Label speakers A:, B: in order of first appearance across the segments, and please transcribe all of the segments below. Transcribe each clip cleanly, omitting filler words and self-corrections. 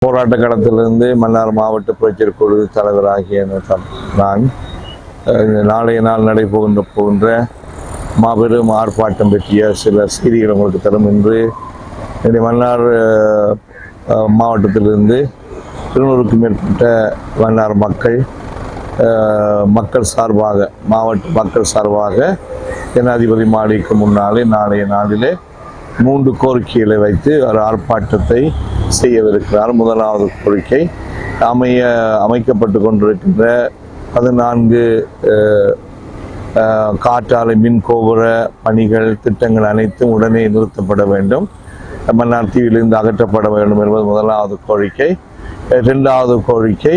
A: போராட்ட களத்திலிருந்து மன்னார் மாவட்ட புரட்சியர் குழு தலைவராகிய நான் நாளைய நாள் நடைபெறுகின்ற மாபெரும் ஆர்ப்பாட்டம் பற்றிய சில செய்திகள் உங்களுக்கு தரும் என்று மன்னார் மாவட்டத்திலிருந்து 200க்கும் மேற்பட்ட மன்னார் மக்கள் சார்பாக மாவட்ட மக்கள் சார்பாக ஜனாதிபதி மாளிகைக்கு முன்னாலே நாளைய நாளிலே 3 கோரிக்கைகளை வைத்து ஒரு ஆர்ப்பாட்டத்தை செய்யவிருக்கிறார். முதலாவது கோரிக்கை அமைக்கப்பட்டு கொண்டிருக்கின்ற 14 காற்றாலை மின் கோபுர பணிகள் திட்டங்கள் அனைத்தும் உடனே நிறுத்தப்பட வேண்டும், மன்னார் தீவிலிருந்து அகற்றப்பட வேண்டும் என்பது முதலாவது கோரிக்கை. 2வது கோரிக்கை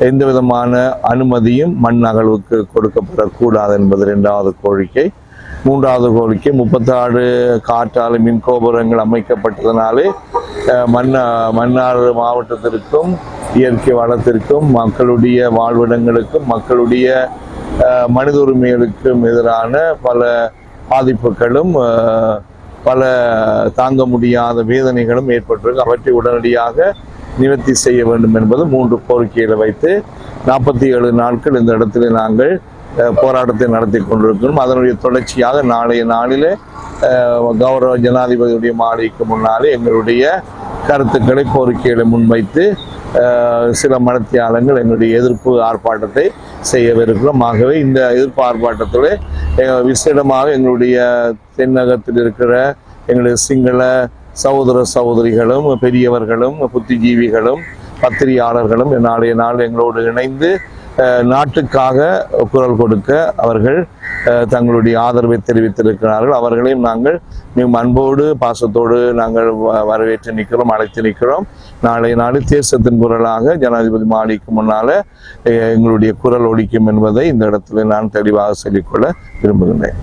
A: எந்த விதமான அனுமதியும் மண் அகழ்வுக்கு கொடுக்கப்படக்கூடாது என்பது 2வது கோரிக்கை. 3வது கோரிக்கை 36 காற்றாலை மின் கோபுரங்கள் அமைக்கப்பட்டதனாலே மன்னார் மாவட்டத்திற்கும் இயற்கை வளத்திற்கும் மக்களுடைய வாழ்விடங்களுக்கும் மக்களுடைய மனித உரிமைகளுக்கும் எதிரான பல பாதிப்புகளும் பல தாங்க முடியாத வேதனைகளும் ஏற்பட்டிருக்கு. அவற்றை உடனடியாக நிவர்த்தி செய்ய வேண்டும் என்பது 3 கோரிக்கைகளை வைத்து 47 நாட்கள் இந்த இடத்திலே நாங்கள் போராட்டத்தை நடத்தி கொண்டிருக்கிறோம். அதனுடைய தொடர்ச்சியாக நாளைய நாளிலே கௌரவ ஜனாதிபதியுடைய மாளிகைக்கு முன்னாலே எங்களுடைய கருத்துக்களை கோரிக்கைகளை முன்வைத்து சில மனத்தியாளங்கள் எங்களுடைய எதிர்ப்பு ஆர்ப்பாட்டத்தை செய்யவிருக்கிறோம். ஆகவே இந்த எதிர்ப்பு ஆர்ப்பாட்டத்தில் விசேடமாக எங்களுடைய தென்னகத்தில் இருக்கிற எங்களுடைய சிங்கள சகோதர சகோதரிகளும் பெரியவர்களும் புத்திஜீவிகளும் பத்திரிகையாளர்களும் நாளைய நாள் எங்களோடு இணைந்து நாட்டுக்காக குரல் கொடுக்க அவர்கள் தங்களுடைய ஆதரவை தெரிவித்திருக்கிறார்கள். அவர்களையும் நாங்கள் மிகவும் அன்போடு பாசத்தோடு நாங்கள் வரவேற்று நிற்கிறோம், அழைத்து நிற்கிறோம். நாளைய நாளில் தேசத்தின் குரலாக ஜனாதிபதி மாளிகைக்கு முன்னால எங்களுடைய குரல் ஒலிக்கும் என்பதை இந்த இடத்துல நான் தெளிவாக சொல்லிக்கொள்ள விரும்புகின்றேன்.